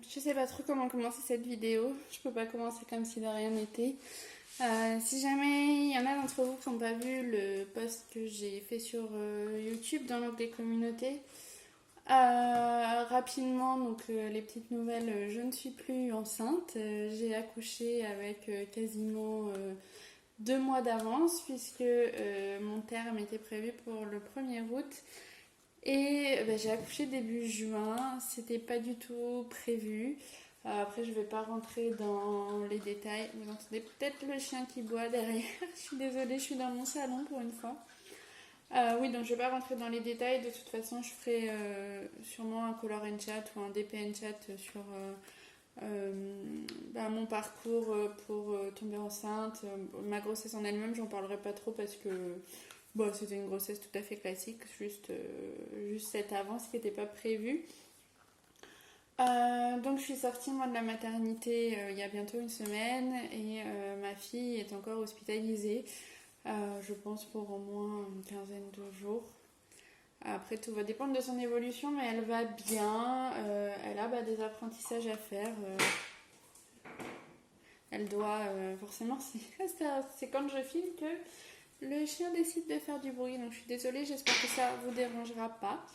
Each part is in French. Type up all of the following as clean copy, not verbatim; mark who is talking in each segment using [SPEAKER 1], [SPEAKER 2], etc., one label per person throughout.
[SPEAKER 1] Je sais pas trop comment commencer cette vidéo. Je peux pas commencer comme si de rien n'était. Si jamais il y en a d'entre vous qui n'ont pas vu le post que j'ai fait sur YouTube dans l'onglet communauté, rapidement, donc les petites nouvelles, je ne suis plus enceinte. J'ai accouché avec quasiment 2 mois d'avance puisque mon terme était prévu pour le 1er août. Et j'ai accouché début juin, c'était pas du tout prévu. Après, je vais pas rentrer dans les détails. Vous entendez peut-être le chien qui boit derrière. Je suis désolée, je suis dans mon salon pour une fois. Oui, donc je vais pas rentrer dans les détails. De toute façon, je ferai sûrement un color and chat ou un DP and chat sur mon parcours pour tomber enceinte. Ma grossesse en elle-même, j'en parlerai pas trop parce que bon, c'était une grossesse tout à fait classique, juste cette avance qui n'était pas prévue. Donc je suis sortie moi de la maternité il y a bientôt une semaine et ma fille est encore hospitalisée, je pense pour au moins une quinzaine de jours. Après tout va dépendre de son évolution, mais elle va bien, elle a des apprentissages à faire. Elle doit forcément, c'est quand je filme que le chien décide de faire du bruit, donc je suis désolée, j'espère que ça vous dérangera pas.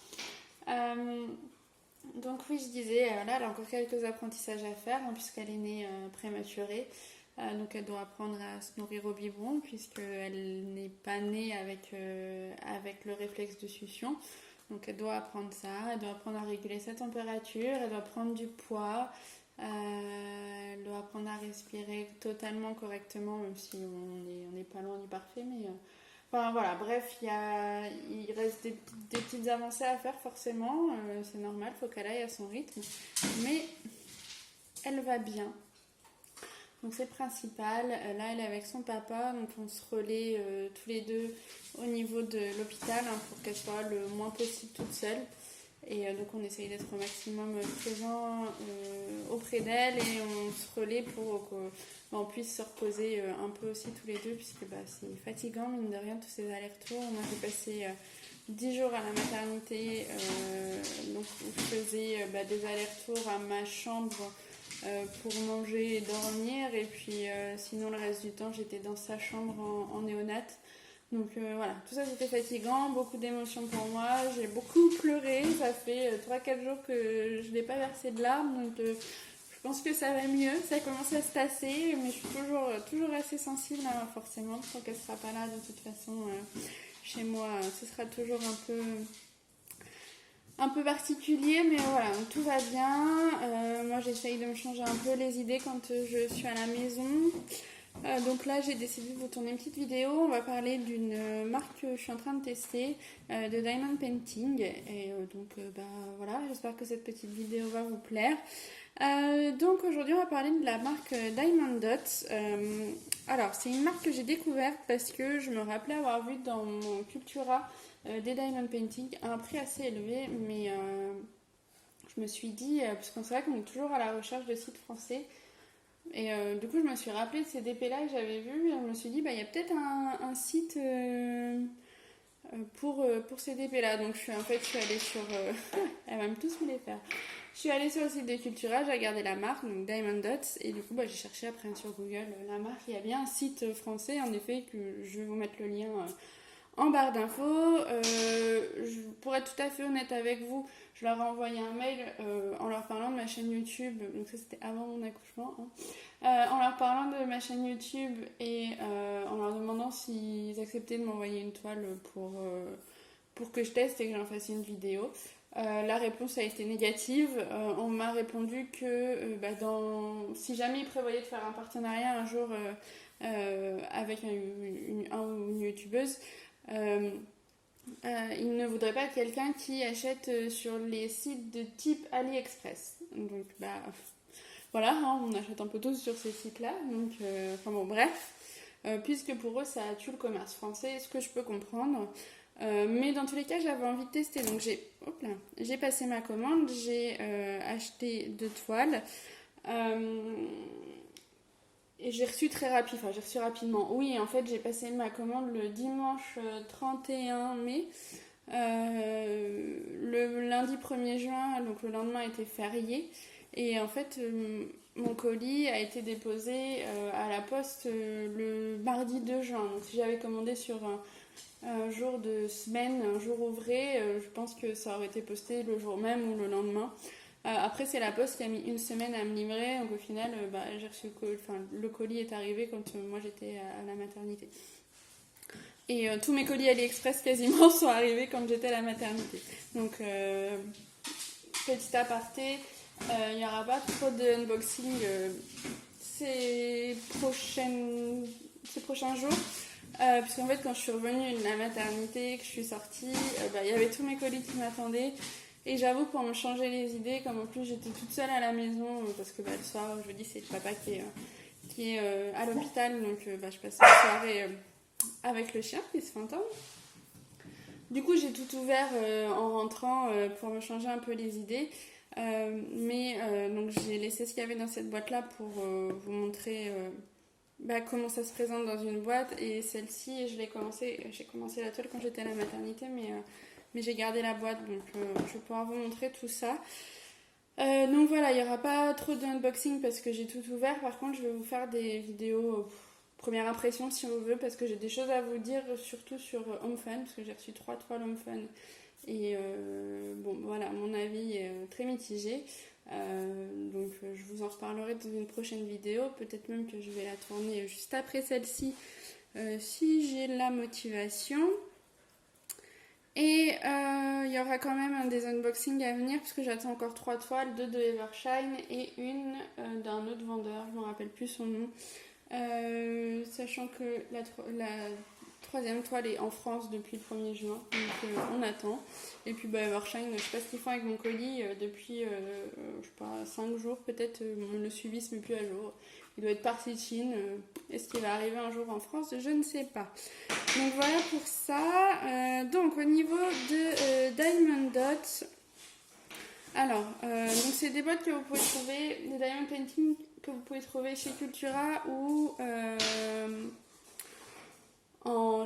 [SPEAKER 1] Donc oui, je disais, là, elle a encore quelques apprentissages à faire, hein, puisqu'elle est née prématurée. Donc elle doit apprendre à se nourrir au biberon, puisqu'elle n'est pas née avec le réflexe de succion. Donc elle doit apprendre ça, elle doit apprendre à réguler sa température, elle doit prendre du poids, elle doit apprendre à respirer totalement correctement, même si on n'est pas loin du parfait, mais... Enfin voilà, bref, il reste des petites avancées à faire forcément, c'est normal, il faut qu'elle aille à son rythme, mais elle va bien, donc c'est le principal. Là elle est avec son papa, donc on se relaie tous les deux au niveau de l'hôpital, hein, pour qu'elle soit le moins possible toute seule. Et donc on essaye d'être au maximum présent auprès d'elle et on se relaie pour qu'on puisse se reposer un peu aussi tous les deux, puisque c'est fatigant mine de rien tous ces allers-retours. Moi j'ai passé 10 jours à la maternité, donc je faisais des allers-retours à ma chambre pour manger et dormir, et puis sinon le reste du temps j'étais dans sa chambre en néonate. Donc voilà, tout ça c'était fatigant, beaucoup d'émotions pour moi, j'ai beaucoup pleuré, ça fait 3-4 jours que je n'ai pas versé de larmes, donc je pense que ça va mieux, ça commence à se tasser, mais je suis toujours assez sensible, hein, forcément, tant qu'elle ne sera pas là de toute façon, chez moi ce sera toujours un peu particulier, mais voilà, donc tout va bien. Moi j'essaye de me changer un peu les idées quand je suis à la maison. Donc là j'ai décidé de vous tourner une petite vidéo. On va parler d'une marque que je suis en train de tester, de Diamond Painting, et voilà, j'espère que cette petite vidéo va vous plaire. Donc aujourd'hui on va parler de la marque Diamond Dots. Alors c'est une marque que j'ai découverte parce que je me rappelais avoir vu dans mon Cultura des Diamond Painting à un prix assez élevé, mais je me suis dit, parce qu'on sait qu'on est toujours à la recherche de sites français. Et du coup, je me suis rappelé de ces DP-là que j'avais vus. Et je me suis dit, il y a peut-être un site pour ces DP-là. Donc, je suis allée sur... Elle va me tous me les faire. Je suis allée sur le site de Cultura, j'ai regardé la marque, donc Diamond Dots. Et du coup, j'ai cherché après sur Google la marque. Il y a bien un site français, en effet, que je vais vous mettre le lien en barre d'infos. Pour être tout à fait honnête avec vous, je leur ai envoyé un mail en leur parlant de ma chaîne YouTube, donc ça c'était avant mon accouchement, hein. En leur parlant de ma chaîne YouTube et en leur demandant s'ils acceptaient de m'envoyer une toile pour que je teste et que j'en fasse une vidéo. La réponse a été négative. On m'a répondu que si jamais ils prévoyaient de faire un partenariat un jour avec un ou une youtubeuse, il ne voudrait pas quelqu'un qui achète sur les sites de type AliExpress. Donc voilà, hein, on achète un peu tous sur ces sites-là. Donc bref, puisque pour eux ça tue le commerce français, ce que je peux comprendre. Mais dans tous les cas, j'avais envie de tester. Donc j'ai passé ma commande, j'ai acheté 2 toiles. Et j'ai reçu j'ai reçu rapidement. Oui, en fait, j'ai passé ma commande le dimanche 31 mai. Le lundi 1er juin, donc le lendemain était férié. Et en fait, mon colis a été déposé à la poste le mardi 2 juin. Donc si j'avais commandé sur un jour de semaine, un jour ouvré, je pense que ça aurait été posté le jour même ou le lendemain. Après, c'est la poste qui a mis une semaine à me livrer. Donc au final, j'ai reçu le colis est arrivé quand moi j'étais à la maternité. Et tous mes colis AliExpress quasiment sont arrivés quand j'étais à la maternité. Donc, petit aparté, il n'y aura pas trop de unboxing ces prochains jours. Puisqu'en fait, quand je suis revenue de la maternité, que je suis sortie, il y avait tous mes colis qui m'attendaient. Et j'avoue, pour me changer les idées, comme en plus j'étais toute seule à la maison, parce que le soir, je vous dis, c'est le papa qui est à l'hôpital, donc je passe la soirée avec le chien qui se fantôme. Du coup, j'ai tout ouvert en rentrant pour me changer un peu les idées. Donc j'ai laissé ce qu'il y avait dans cette boîte-là pour vous montrer comment ça se présente dans une boîte. Et celle-ci, j'ai commencé la toile quand j'étais à la maternité, mais j'ai gardé la boîte, donc je vais pouvoir vous montrer tout ça. Donc voilà, il n'y aura pas trop d'unboxing parce que j'ai tout ouvert. Par contre, je vais vous faire des vidéos première impression si on veut, parce que j'ai des choses à vous dire, surtout sur HomeFun, parce que j'ai reçu 3 toiles HomeFun. Et voilà, mon avis est très mitigé. Donc je vous en reparlerai dans une prochaine vidéo. Peut-être même que je vais la tourner juste après celle-ci, si j'ai la motivation. Et il y aura quand même des unboxings à venir, puisque j'attends encore 3 toiles, 2 de Evershine et une d'un autre vendeur, je ne me rappelle plus son nom. Sachant que la 3e toile est en France depuis le 1er juin, donc on attend. Et puis Evershine, je sais pas ce qu'ils font avec mon colis depuis, je sais pas, 5 jours peut-être, le suivi se met plus à jour. Il doit être parti de Chine. Est-ce qu'il va arriver un jour en France? Je ne sais pas. Donc voilà pour ça. Donc au niveau de Diamond Dots, alors, donc c'est des boîtes que vous pouvez trouver, des Diamond Painting que vous pouvez trouver chez Cultura ou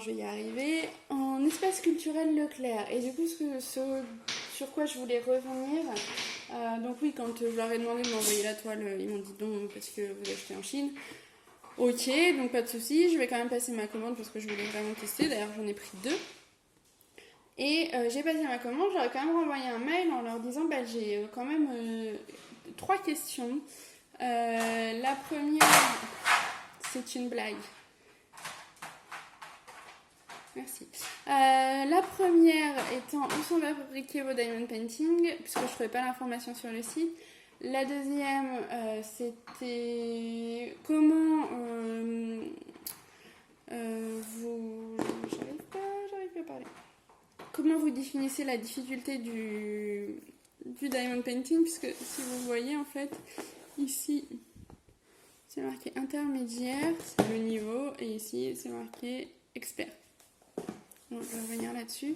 [SPEAKER 1] je vais y arriver, en espace culturel Leclerc. Et du coup, sur quoi je voulais revenir, donc oui, quand je leur ai demandé de m'envoyer la toile, ils m'ont dit non parce que vous achetez en Chine. Ok, donc pas de souci, je vais quand même passer ma commande parce que je voulais vraiment tester. D'ailleurs, j'en ai pris 2. Et j'ai passé ma commande, j'aurais quand même renvoyé un mail en leur disant j'ai quand même 3 questions. La première, c'est une blague. Merci. La première étant où sont fabriqués vos diamond paintings, puisque je ne trouvais pas l'information sur le site. La deuxième, c'était comment j'arrive pas à parler. Comment vous définissez la difficulté du diamond painting, puisque si vous voyez en fait ici c'est marqué intermédiaire, c'est le niveau, et ici c'est marqué expert. Donc je vais revenir là-dessus.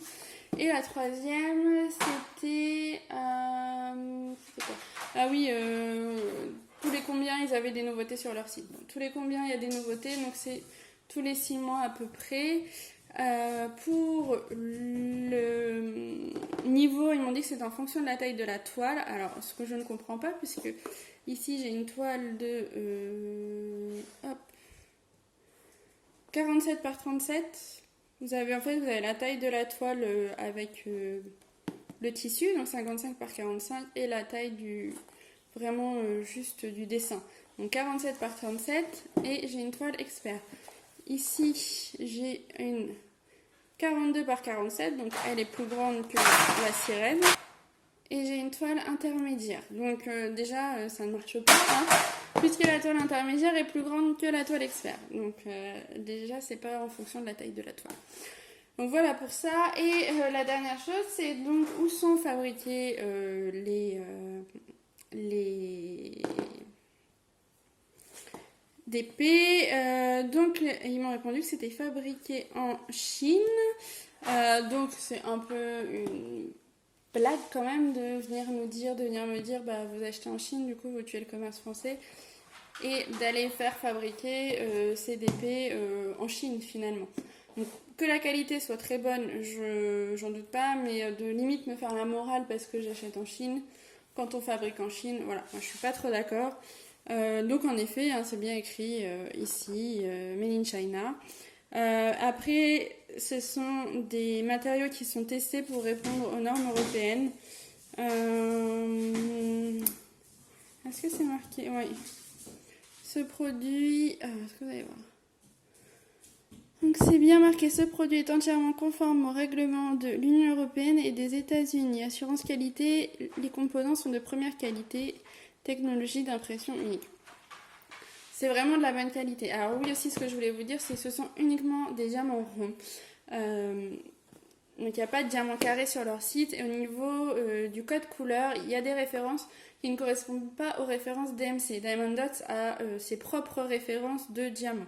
[SPEAKER 1] Et la troisième, c'était quoi? Ah oui, tous les combien ils avaient des nouveautés sur leur site. Donc, tous les combien il y a des nouveautés, donc c'est tous les 6 mois à peu près. Pour le niveau, ils m'ont dit que c'est en fonction de la taille de la toile. Alors, ce que je ne comprends pas, puisque ici j'ai une toile de 47 par 37. Vous avez la taille de la toile avec le tissu, donc 55 par 45, et la taille juste du dessin. Donc 47 par 37, et j'ai une toile expert. Ici, j'ai une 42 par 47, donc elle est plus grande que la sirène. Et j'ai une toile intermédiaire. Donc déjà, ça ne marche pas, hein, puisque la toile intermédiaire est plus grande que la toile expert. Donc déjà, c'est pas en fonction de la taille de la toile. Donc voilà pour ça. Et la dernière chose, c'est donc où sont fabriqués les DP. Donc ils m'ont répondu que c'était fabriqué en Chine. Donc c'est un peu une blague quand même de venir me dire vous achetez en Chine, du coup vous tuez le commerce français, et d'aller faire fabriquer ces DP en Chine finalement. Donc que la qualité soit très bonne, j'en doute pas, mais de limite me faire la morale parce que j'achète en Chine, quand on fabrique en Chine. Voilà, moi je suis pas trop d'accord. Donc en effet, hein, c'est bien écrit ici, Made in China. Après, ce sont des matériaux qui sont testés pour répondre aux normes européennes. Est-ce que c'est marqué? Oui. Ce produit... est-ce que vous allez voir? Donc c'est bien marqué, ce produit est entièrement conforme au règlement de l'Union européenne et des États-Unis. Assurance qualité, les composants sont de première qualité, technologie d'impression unique. C'est vraiment de la bonne qualité. Alors oui aussi, ce que je voulais vous dire, c'est que ce sont uniquement des diamants ronds. Donc il n'y a pas de diamant carré sur leur site. Et au niveau du code couleur, il y a des références qui ne correspondent pas aux références DMC. Diamond Dots a ses propres références de diamants.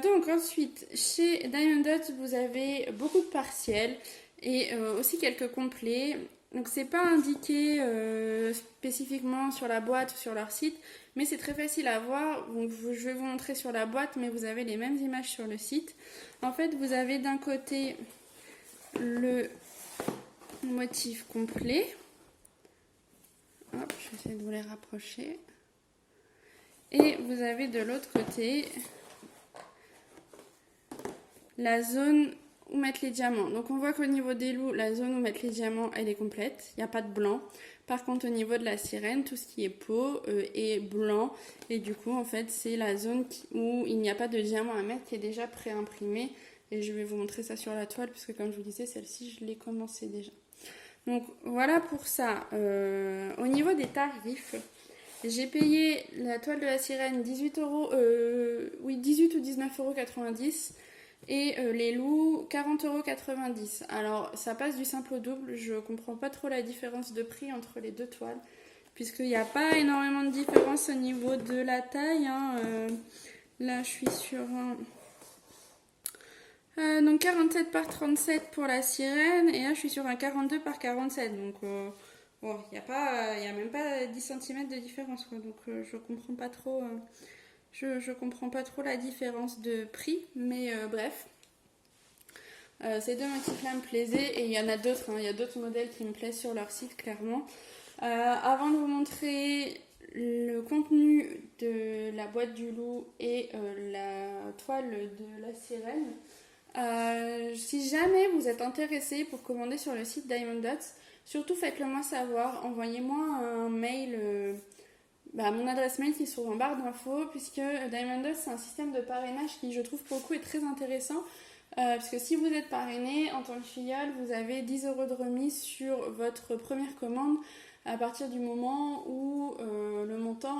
[SPEAKER 1] Donc ensuite, chez Diamond Dots, vous avez beaucoup de partiels et aussi quelques complets. Donc c'est pas indiqué spécifiquement sur la boîte ou sur leur site, mais c'est très facile à voir. Donc je vais vous montrer sur la boîte, mais vous avez les mêmes images sur le site. En fait, vous avez d'un côté le motif complet. Hop, je vais essayer de vous les rapprocher. Et vous avez de l'autre côté la zone où mettre les diamants. Donc on voit qu'au niveau des loups, la zone où mettre les diamants, elle est complète. Il n'y a pas de blanc. Par contre, au niveau de la sirène, tout ce qui est peau est blanc. Et du coup, en fait, c'est la zone où il n'y a pas de diamant à mettre qui est déjà pré-imprimée. Et je vais vous montrer ça sur la toile, parce que comme je vous disais, celle-ci, je l'ai commencé déjà. Donc voilà pour ça. Au niveau des tarifs, j'ai payé la toile de la sirène 18 euros, 18 ou 19,90 €. Et les loups, 40,90 €. Alors, ça passe du simple au double. Je comprends pas trop la différence de prix entre les deux toiles, puisqu'il n'y a pas énormément de différence au niveau de la taille. Là, je suis sur donc 47 par 37 pour la sirène, et là, je suis sur un 42 par 47. Donc, bon, il n'y a même pas 10 cm de différence, quoi. Donc, je comprends pas trop... Je comprends pas trop la différence de prix, mais bref. Ces deux motifs-là me plaisaient, et il y en a d'autres, hein. Il y a d'autres modèles qui me plaisent sur leur site, clairement. Avant de vous montrer le contenu de la boîte du loup et la toile de la sirène, si jamais vous êtes intéressé pour commander sur le site Diamond Dots, surtout faites-le moi savoir, envoyez-moi un mail... mon adresse mail qui se trouve en barre d'infos, puisque Diamond Dots, c'est un système de parrainage qui, je trouve, pour le coup, est très intéressant. Puisque si vous êtes parrainé en tant que filiale, vous avez 10 € de remise sur votre première commande à partir du moment où le montant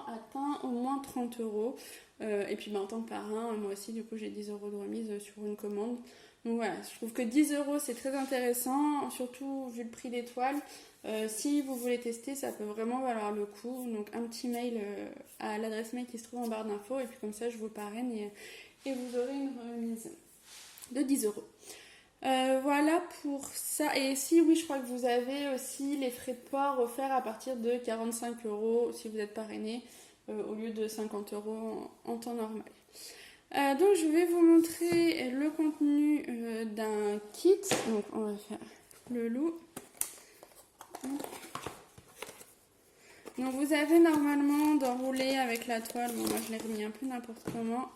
[SPEAKER 1] atteint au moins 30 €. Et puis en tant que parrain, moi aussi, du coup, j'ai 10 € de remise sur une commande. Donc voilà, je trouve que 10 € c'est très intéressant, surtout vu le prix des toiles. Si vous voulez tester, ça peut vraiment valoir le coup. Donc un petit mail à l'adresse mail qui se trouve en barre d'infos, et puis comme ça je vous parraine et vous aurez une remise de 10 €. Voilà pour ça. Et si oui, je crois que vous avez aussi les frais de port offerts à partir de 45 € si vous êtes parrainé, au lieu de 50 € en temps normal. Donc je vais vous montrer le contenu d'un kit. Donc on va faire le loup. Donc vous avez normalement d'enrouler avec la toile, bon moi je l'ai remis un peu n'importe comment,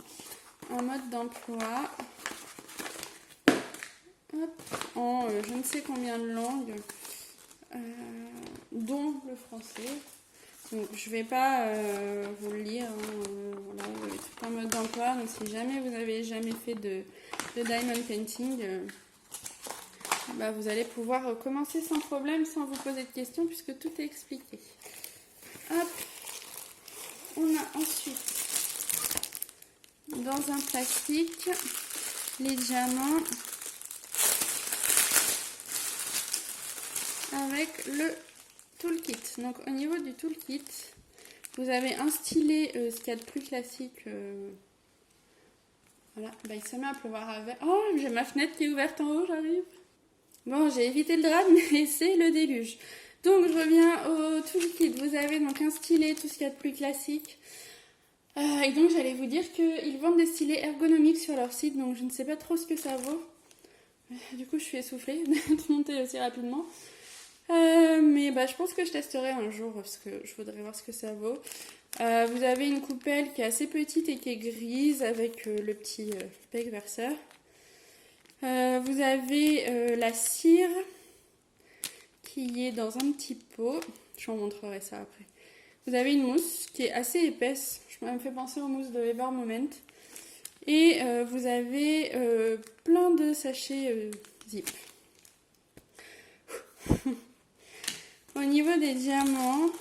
[SPEAKER 1] en mode d'emploi, en je ne sais combien de langues, dont le français. Donc je vais pas vous le lire, voilà, vous avez tout un mode d'emploi. Donc si jamais vous n'avez jamais fait de diamond painting, vous allez pouvoir commencer sans problème, sans vous poser de questions, puisque tout est expliqué. Hop, on a ensuite dans un plastique les diamants avec le toolkit. Donc au niveau du toolkit, vous avez un stylet, ce qu'il y a de plus classique. Voilà, il se met à pleuvoir avec. Oh, j'ai ma fenêtre qui est ouverte en haut, j'arrive. Bon, j'ai évité le drame, mais c'est le déluge. Donc je reviens au toolkit. Vous avez donc un stylet, tout ce qu'il y a de plus classique. Et donc j'allais vous dire qu'ils vendent des stylets ergonomiques sur leur site, donc je ne sais pas trop ce que ça vaut. Du coup je suis essoufflée d'être montée aussi rapidement. Mais bah, je pense que je testerai un jour parce que je voudrais voir ce que ça vaut. Vous avez une coupelle qui est assez petite et qui est grise avec le petit bec verseur. Vous avez la cire qui est dans un petit pot. Je vous montrerai ça après. Vous avez une mousse qui est assez épaisse. Ça me fait penser aux mousses de Ever Moment. Et vous avez plein de sachets zip. Au niveau des diamants, hop.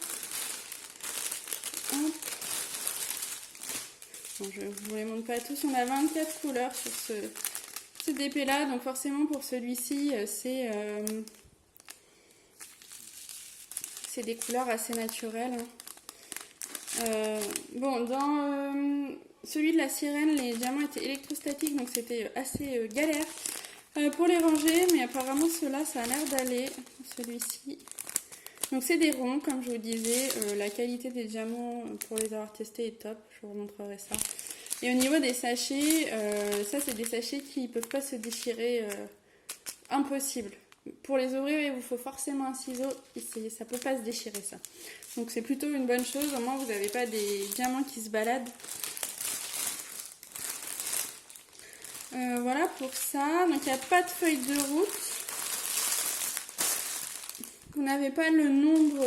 [SPEAKER 1] Bon, je ne vous les montre pas tous. On a 24 couleurs sur ce DP là. Donc forcément pour celui-ci, c'est des couleurs assez naturelles. Bon, dans celui de la sirène, les diamants étaient électrostatiques, donc c'était assez galère pour les ranger, mais apparemment ceux-là, ça a l'air d'aller, celui-ci. Donc c'est des ronds, comme je vous disais, la qualité des diamants, pour les avoir testés, est top, je vous remontrerai ça. Et au niveau des sachets, ça c'est des sachets qui ne peuvent pas se déchirer, impossible. Pour les ouvrir, il vous faut forcément un ciseau, et ça peut pas se déchirer ça. Donc c'est plutôt une bonne chose, au moins vous n'avez pas des diamants qui se baladent. Voilà pour ça. Donc il n'y a pas de feuille de route. Vous n'avez pas le nombre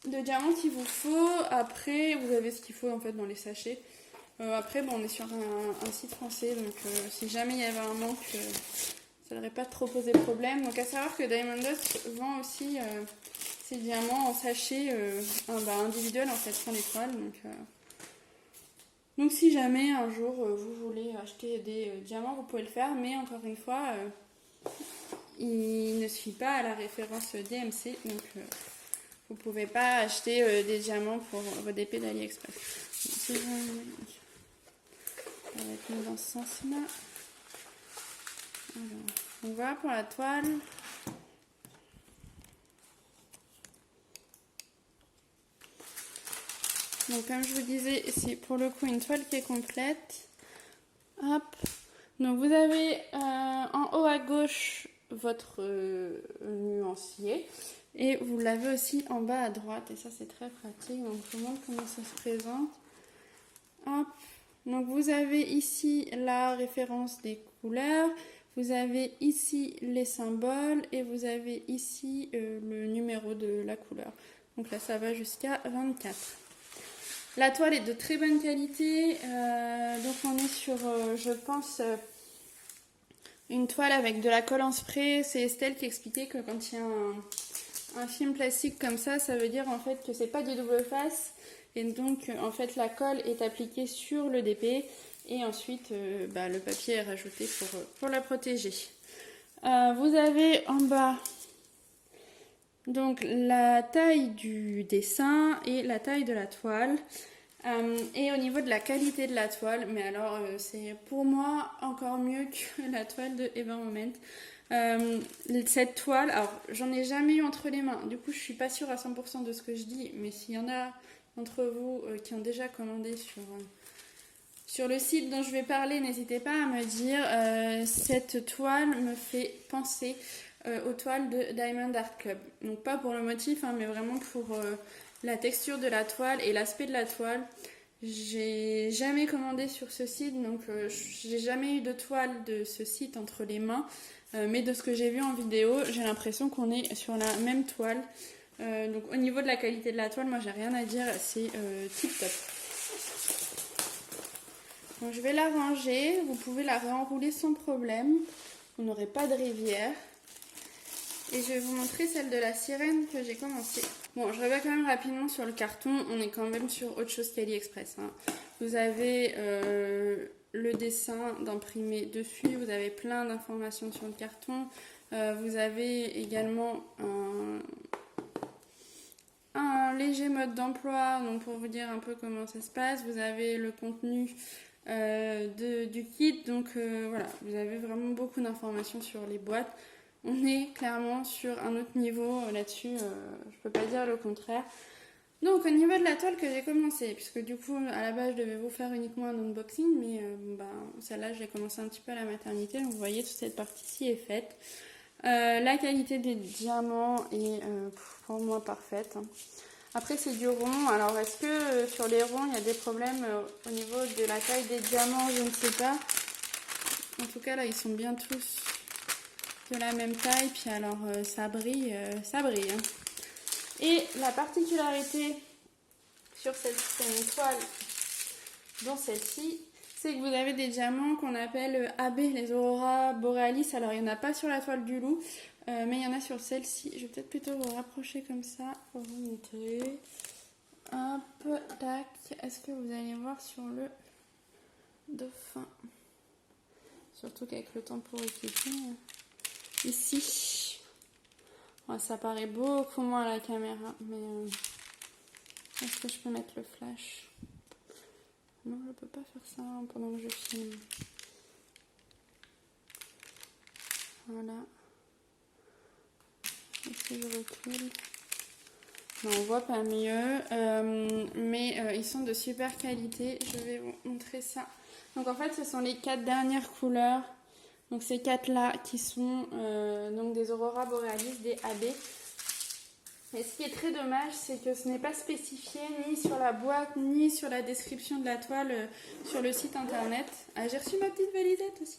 [SPEAKER 1] de diamants qu'il vous faut. Après, vous avez ce qu'il faut en fait dans les sachets. Après, bon, on est sur un site français, donc si jamais il y avait un manque, ça n'aurait pas trop posé problème. Donc à savoir que Diamond Dust vend aussi ces diamants en sachet individuel en 400 étoiles. Donc si jamais un jour vous voulez acheter des diamants, vous pouvez le faire, mais encore une fois, il ne suit pas à la référence DMC, donc vous ne pouvez pas acheter des diamants pour vos DP d'AliExpress. Ça va être mis dans ce sens-là. Donc voilà pour la toile. Donc comme je vous disais, c'est pour le coup une toile qui est complète. Hop. Donc vous avez en haut à gauche votre nuancier et vous l'avez aussi en bas à droite et ça c'est très pratique. Donc je vous montre comment ça se présente. Hop. Donc vous avez ici la référence des couleurs. Vous avez ici les symboles et vous avez ici le numéro de la couleur. Donc là ça va jusqu'à 24. La toile est de très bonne qualité, donc on est sur, je pense, une toile avec de la colle en spray. C'est Estelle qui expliquait que quand il y a un film plastique comme ça veut dire en fait que c'est pas du double face. Et donc en fait la colle est appliquée sur le DP et ensuite le papier est rajouté pour la protéger. Vous avez en bas donc la taille du dessin et la taille de la toile. Et au niveau de la qualité de la toile, mais alors c'est pour moi encore mieux que la toile de Ever Moment. Cette toile, alors j'en ai jamais eu entre les mains, du coup je suis pas sûre à 100% de ce que je dis, mais s'il y en a d'entre vous qui ont déjà commandé sur le site dont je vais parler, n'hésitez pas à me dire. Cette toile me fait penser aux toiles de Diamond Art Club. Donc pas pour le motif, mais vraiment pour la texture de la toile et l'aspect de la toile. J'ai jamais commandé sur ce site, donc j'ai jamais eu de toile de ce site entre les mains. Mais de ce que j'ai vu en vidéo, j'ai l'impression qu'on est sur la même toile. Donc au niveau de la qualité de la toile, moi j'ai rien à dire, c'est tip top. Donc je vais la ranger, vous pouvez la réenrouler sans problème, vous n'aurez pas de rivière. Et je vais vous montrer celle de la sirène que j'ai commencé. Bon, je reviens quand même rapidement sur le carton, on est quand même sur autre chose qu'AliExpress. Vous avez le dessin d'imprimé dessus, vous avez plein d'informations sur le carton. Vous avez également un léger mode d'emploi, donc pour vous dire un peu comment ça se passe. Vous avez le contenu du kit, donc voilà, vous avez vraiment beaucoup d'informations sur les boîtes. On est clairement sur un autre niveau là-dessus, je peux pas dire le contraire. Donc au niveau de la toile que j'ai commencé, puisque du coup à la base je devais vous faire uniquement un unboxing, mais celle-là je l'ai commencé un petit peu à la maternité, donc vous voyez toute cette partie-ci est faite. La qualité des diamants est pour moi parfaite. Après, c'est du rond. Alors, est-ce que sur les ronds, il y a des problèmes au niveau de la taille des diamants? Je ne sais pas. En tout cas, là, ils sont bien tous de la même taille. Puis alors, ça brille, ça brille. Hein. Et la particularité sur cette toile, dont celle-ci, c'est que vous avez des diamants qu'on appelle AB, les Aurora Borealis. Alors, il n'y en a pas sur la toile du loup, mais il y en a sur celle-ci. Je vais peut-être plutôt vous rapprocher comme ça pour vous montrer. Hop, tac. Est-ce que vous allez voir sur le dauphin? Surtout qu'avec le temporifié, ici, ouais, ça paraît beaucoup moins à la caméra, mais est-ce que je peux mettre le flash? Non, je peux pas faire ça pendant que je filme. Voilà. Et si je recule, non, on voit pas mieux, mais ils sont de super qualité. Je vais vous montrer ça. Donc en fait, ce sont les 4 dernières couleurs. Donc ces 4 là qui sont donc des Aurora Borealis, des AB. Mais ce qui est très dommage, c'est que ce n'est pas spécifié ni sur la boîte, ni sur la description de la toile sur le site internet. Ah, j'ai reçu ma petite valisette aussi.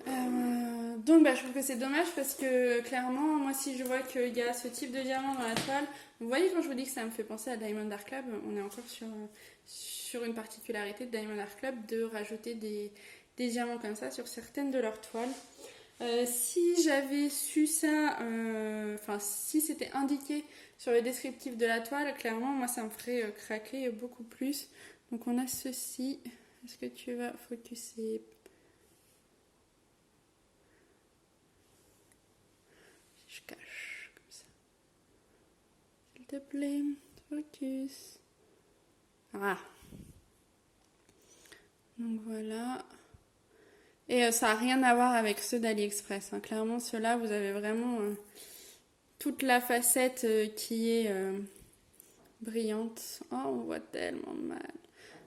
[SPEAKER 1] Donc je trouve que c'est dommage parce que clairement, moi si je vois qu'il y a ce type de diamant dans la toile, vous voyez quand je vous dis que ça me fait penser à Diamond Art Club, on est encore sur une particularité de Diamond Art Club de rajouter des diamants comme ça sur certaines de leurs toiles. Si j'avais su ça, si c'était indiqué sur le descriptif de la toile, clairement, moi ça me ferait craquer beaucoup plus. Donc on a ceci. Est-ce que tu vas focuser? Je cache comme ça. S'il te plaît, focus. Ah. Donc voilà. Et ça n'a rien à voir avec ceux d'AliExpress. Hein. Clairement, ceux-là, vous avez vraiment toute la facette qui est brillante. Oh, on voit tellement mal.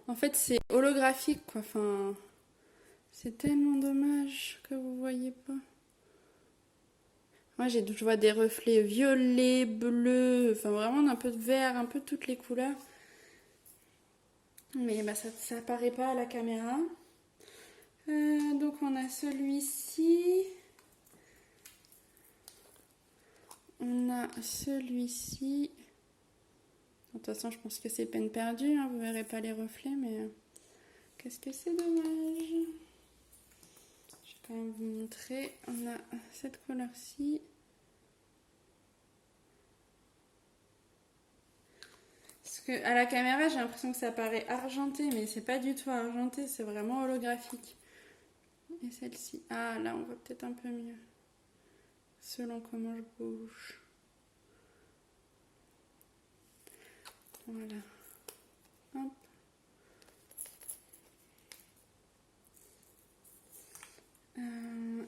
[SPEAKER 1] En fait, c'est holographique, quoi. Enfin, c'est tellement dommage que vous voyez pas. Moi, je vois des reflets violets, bleus, enfin vraiment un peu de vert, un peu toutes les couleurs. Mais ça apparaît pas à la caméra. Donc on a celui-ci. On a celui-ci. De toute façon, je pense que c'est peine perdue. Hein, vous verrez pas les reflets, mais qu'est-ce que c'est dommage. Je vais quand même vous montrer. On a cette couleur-ci. Parce que à la caméra, j'ai l'impression que ça paraît argenté, mais c'est pas du tout argenté. C'est vraiment holographique. Et celle-ci. Ah, là, on voit peut-être un peu mieux. Selon comment je bouge. Voilà. Hop.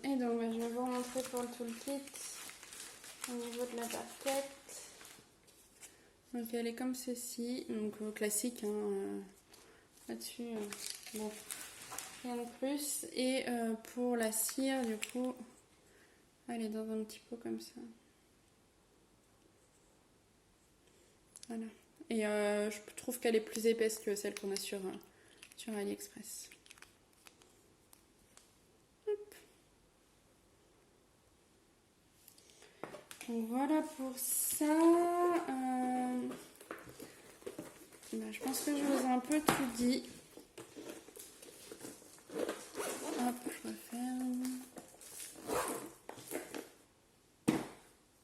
[SPEAKER 1] Et donc, je vais vous montrer pour le toolkit au niveau de la barquette. Donc, elle est comme ceci. Donc, classique. Hein, là-dessus, bon, rien de plus. Et pour la cire, du coup, elle est dans un petit pot comme ça. Voilà. Et je trouve qu'elle est plus épaisse que celle qu'on a sur AliExpress. Hop. Donc voilà pour ça. Je pense que je vous ai un peu tout dit. Hop, je referme.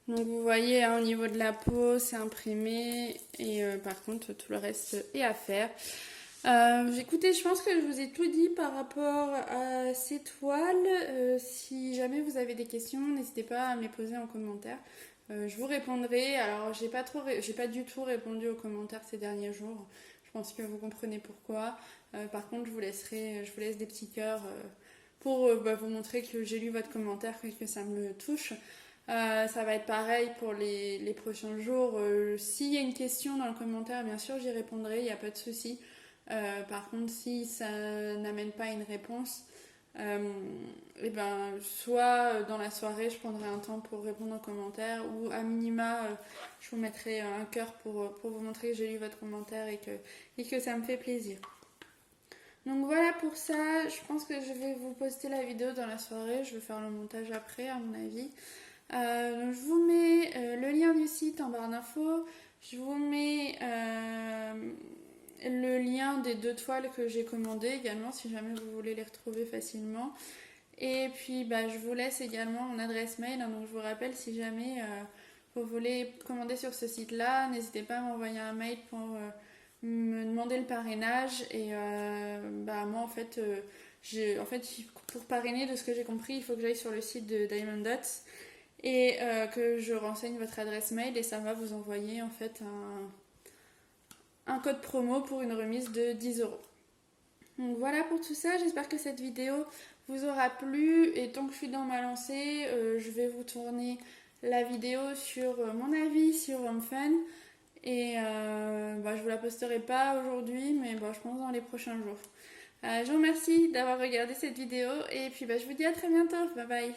[SPEAKER 1] Donc vous voyez, hein, au niveau de la peau, c'est imprimé. Et par contre, tout le reste est à faire. Écoutez, je pense que je vous ai tout dit par rapport à ces toiles. Si jamais vous avez des questions, n'hésitez pas à me les poser en commentaire. Je vous répondrai. Alors, j'ai pas du tout répondu aux commentaires ces derniers jours. Je pense que vous comprenez pourquoi. Par contre, je vous laisse des petits cœurs pour vous montrer que j'ai lu votre commentaire et que ça me touche. Ça va être pareil pour les prochains jours. S'il y a une question dans le commentaire, bien sûr, j'y répondrai. Il n'y a pas de souci. Par contre, si ça n'amène pas une réponse, et ben, soit dans la soirée, je prendrai un temps pour répondre aux commentaires, ou à minima, je vous mettrai un cœur pour vous montrer que j'ai lu votre commentaire et que ça me fait plaisir. Donc voilà pour ça, je pense que je vais vous poster la vidéo dans la soirée, je vais faire le montage après à mon avis. Donc je vous mets le lien du site en barre d'infos, je vous mets le lien des 2 toiles que j'ai commandées également si jamais vous voulez les retrouver facilement. Et puis bah, je vous laisse également mon adresse mail, hein, donc je vous rappelle si jamais vous voulez commander sur ce site là, n'hésitez pas à m'envoyer un mail pour me demander le parrainage. Et bah, moi en fait, pour parrainer, de ce que j'ai compris, il faut que j'aille sur le site de Diamond Dots et que je renseigne votre adresse mail et ça va vous envoyer en fait un code promo pour une remise de 10 euros. Donc voilà pour tout ça, j'espère que cette vidéo vous aura plu et tant que je suis dans ma lancée, je vais vous tourner la vidéo sur mon avis sur HomeFun et je vous la posterai pas aujourd'hui mais je pense dans les prochains jours. Je vous remercie d'avoir regardé cette vidéo et puis je vous dis à très bientôt, bye bye.